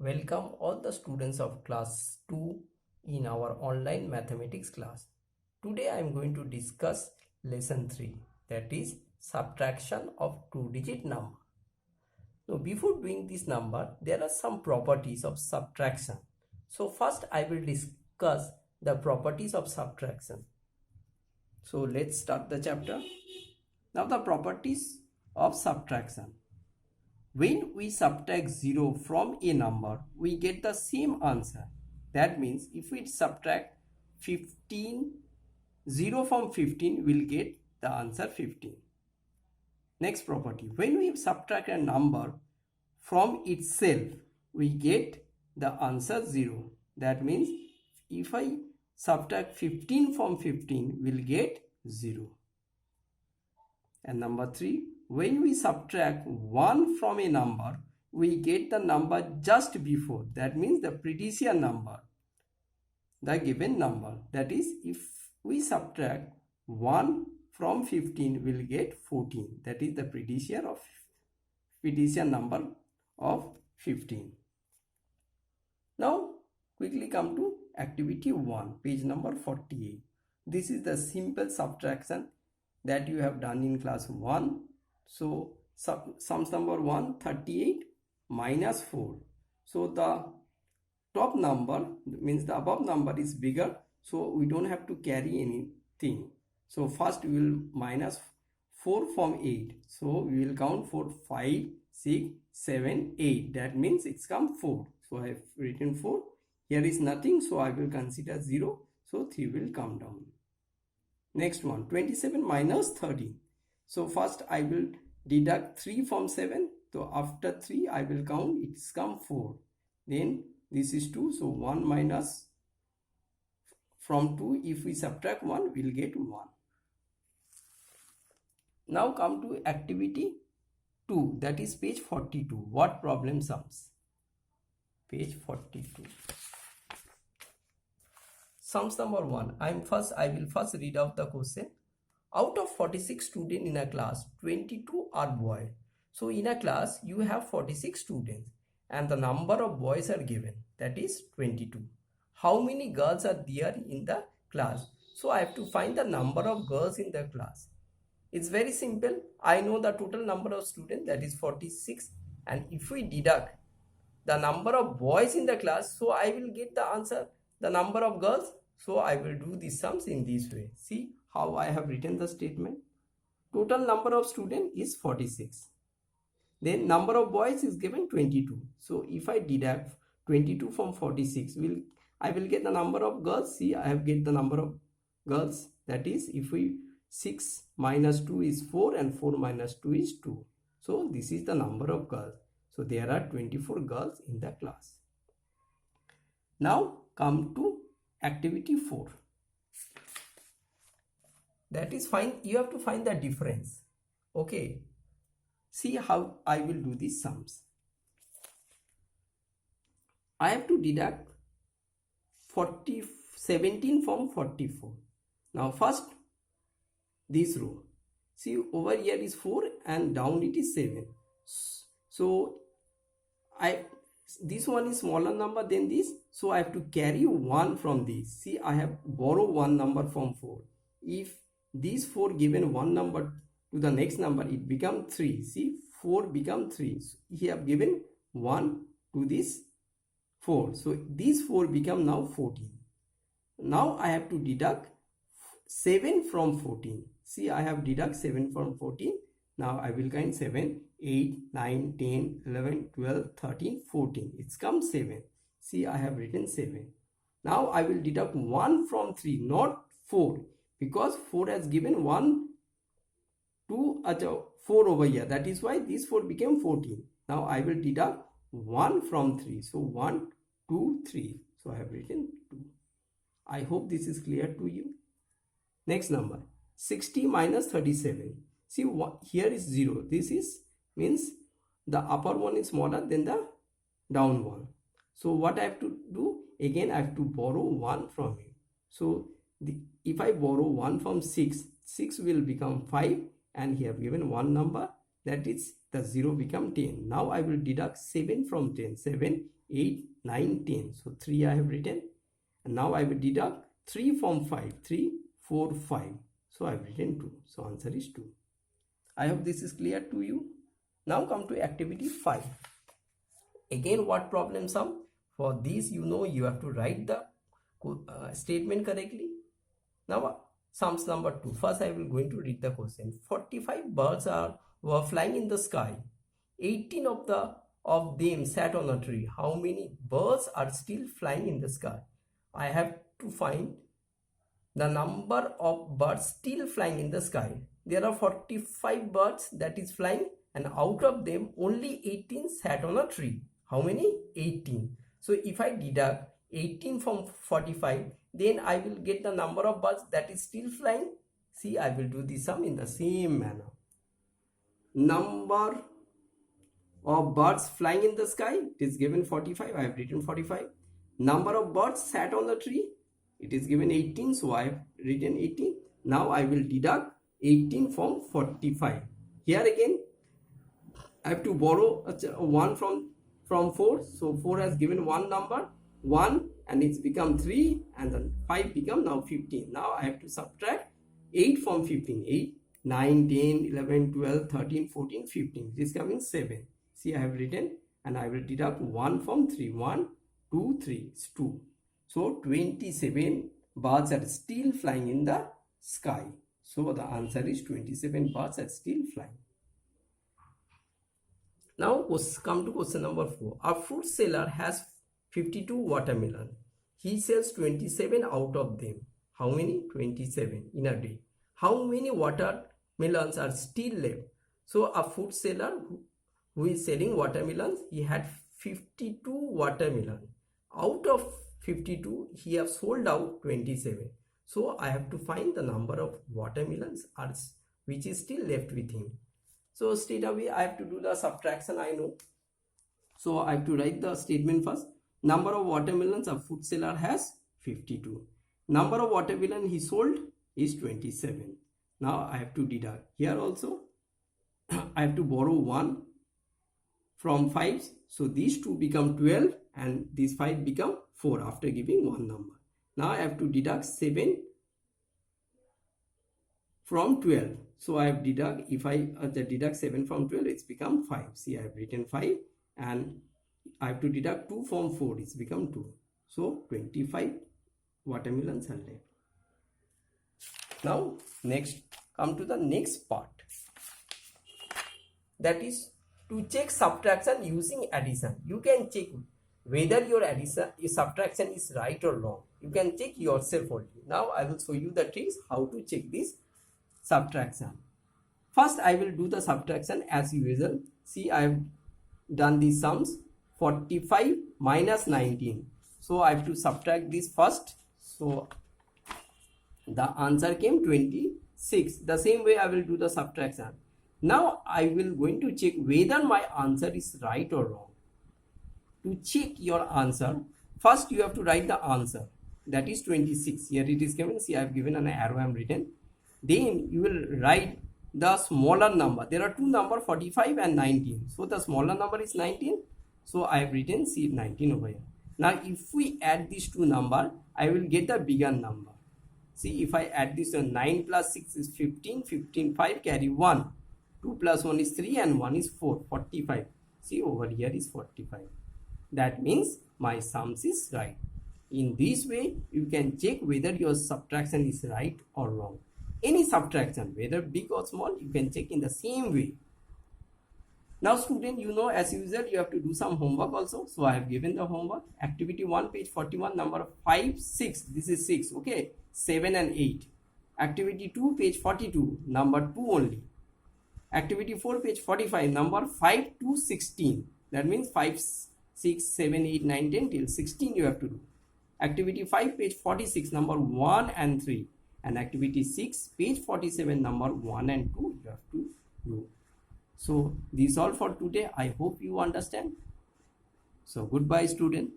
Welcome all the students of class 2 in our online mathematics class. Today I am going to discuss lesson 3, that is subtraction of two-digit number. Now before doing this number, there are some properties of subtraction. So first I will discuss the properties of subtraction. So let's start the chapter. Now the properties of subtraction. When we subtract 0 from a number, we get the same answer. That means if we subtract 15, 0 from 15, we'll get the answer 15. Next property, when we subtract a number from itself, we get the answer 0. That means if I subtract 15 from 15, we'll get 0. And number 3, when we subtract 1 from a number, we get the number just before. That means the predecessor number, the given number. That is, if we subtract 1 from 15, we'll get 14. That is the predecessor number of 15. Now, quickly come to activity 1, page number 48. This is the simple subtraction that you have done in class 1. So sums number 1, 38 minus 4. So the top number means the above number is bigger, so we don't have to carry anything. So first we will minus 4 from 8. So we will count 4, 5, 6, 7, 8. That means it's come 4. So I have written 4. Here is nothing, so I will consider 0. So 3 will come down. Next one, 27 minus 13. So first I will deduct 3 from 7. So after 3 I will count, it's come 4. Then this is 2. So 1 minus from 2. If we subtract 1, we'll get 1. Now come to activity 2. That is page 42. What problem sums? Page 42. Sums number 1. I will first read out the question. Out of 46 students in a class, 22 are boys. So in a class, you have 46 students and the number of boys are given, that is 22. How many girls are there in the class? So I have to find the number of girls in the class. It's very simple. I know the total number of students, that is 46. And if we deduct the number of boys in the class, so I will get the answer, the number of girls. So I will do these sums in this way. See how I have written the statement. Total number of students is 46. Then number of boys is given 22. So if I deduct 22 from 46, I will get the number of girls. See, I have get the number of girls. That is, if we 6 minus 2 is 4 and 4 minus 2 is 2. So this is the number of girls. So there are 24 girls in the class. Now come to activity 4. That is fine. You have to find the difference. Okay. See how I will do these sums. I have to deduct 17 from 44. Now first this row. See over here is 4 and down it is 7. So this one is smaller number than this. So I have to carry 1 from this. See, I have borrowed 1 number from 4. If these 4 given 1 number to the next number, it becomes 3. See, 4 become 3. So he have given 1 to this 4. So these 4 become now 14. Now I have to deduct 7 from 14. See, I have deduct 7 from 14. Now I will count 7, 8, 9, 10, 11, 12, 13, 14. It's come 7. See, I have written 7. Now I will deduct 1 from 3, not 4. Because 4 has given 1 to 4 over here. That is why this 4 became 14. Now I will deduct 1 from 3. So 1, 2, 3. So I have written 2. I hope this is clear to you. Next number, 60 minus 37. See, here is 0. This is means the upper one is smaller than the down one. So what I have to do? Again, I have to borrow 1 from him. So if I borrow 1 from 6, 6 will become 5 and he have given 1 number, that is the 0 become 10. Now I will deduct 7 from 10. 7, 8, 9, 10. So 3 I have written. And now I will deduct 3 from 5. 3, 4, 5. So I have written 2. So answer is 2. I hope this is clear to you. Now come to activity 5. Again, what problem sum? For this, you have to write the statement correctly. Now sums number 2. First I will going to read the question. 45 birds were flying in the sky. 18 of them sat on a tree. How many birds are still flying in the sky? I have to find the number of birds still flying in the sky. There are 45 birds that is flying, and out of them only 18 sat on a tree. How many? 18. So if I deduct 18 from 45, then I will get the number of birds that is still flying. See, I will do the sum in the same manner. Number of birds flying in the sky, it is given 45. I have written 45. Number of birds sat on the tree, it is given 18. So I have written 18. Now I will deduct 18 from 45. Here again, I have to borrow 1 from 4. So 4 has given one number, 1, and it's become 3, and then 5 become now 15. Now I have to subtract 8 from 15. 8, 9, 10, 11, 12, 13, 14, 15. This is coming 7. See, I have written, and I will deduct 1 from 3. 1, 2, 3 is 2. So 27 birds are still flying in the sky. So the answer is 27 birds are still flying. Now come to question number 4. A fruit seller has 52 watermelon. He sells 27 out of them. How many? 27 in a day. How many watermelons are still left? So a fruit seller who is selling watermelons, he had 52 watermelon. Out of 52, he has sold out 27. So I have to find the number of watermelons which is still left with him. So straight away I have to do the subtraction, I know. So I have to write the statement first. Number of watermelons a fruit seller has 52. Number of watermelon he sold is 27. Now I have to deduct. Here also I have to borrow 1 from 5. So these 2 become 12 and these 5 become 4 after giving one number. Now I have to deduct 7 from 12. So I have deduct, if I deduct 7 from 12, it's become 5. See, I have written 5, and I have to deduct 2 from 4, it's become 2. So 25 watermelons are left. Now next, come to the next part. That is to check subtraction using addition. You can check whether your subtraction is right or wrong. You can check yourself only. Now I will show you the tricks how to check this subtraction. First I will do the subtraction as usual. See, I have done the sums. 45 minus 19. So I have to subtract this first. So the answer came 26. The same way I will do the subtraction. Now I will going to check whether my answer is right or wrong. To check your answer, first you have to write the answer. That is 26. Here it is given. See, I have given an arrow I have written. Then you will write the smaller number. There are two numbers, 45 and 19. So the smaller number is 19. So I have written C 19 over here. Now if we add these two numbers, I will get the bigger number. See, if I add this, 9 plus 6 is 15. 15, 5 carry 1. 2 plus 1 is 3 and 1 is 4. 45. See, over here is 45. That means my sums is right. In this way, you can check whether your subtraction is right or wrong. Any subtraction, whether big or small, you can check in the same way. Now student, as usual, you have to do some homework also. So I have given the homework. Activity 1, page 41, number 5, 6. This is 6, okay. 7 and 8. Activity 2, page 42, number 2 only. Activity 4, page 45, number 5 to 16. That means 5, 6, 7, 8, 9, 10 till 16 you have to do. Activity 5, page 46, number 1 and 3. And activity 6, page 47, number 1 and 2 you have to do. So this is all for today. I hope you understand. So goodbye student.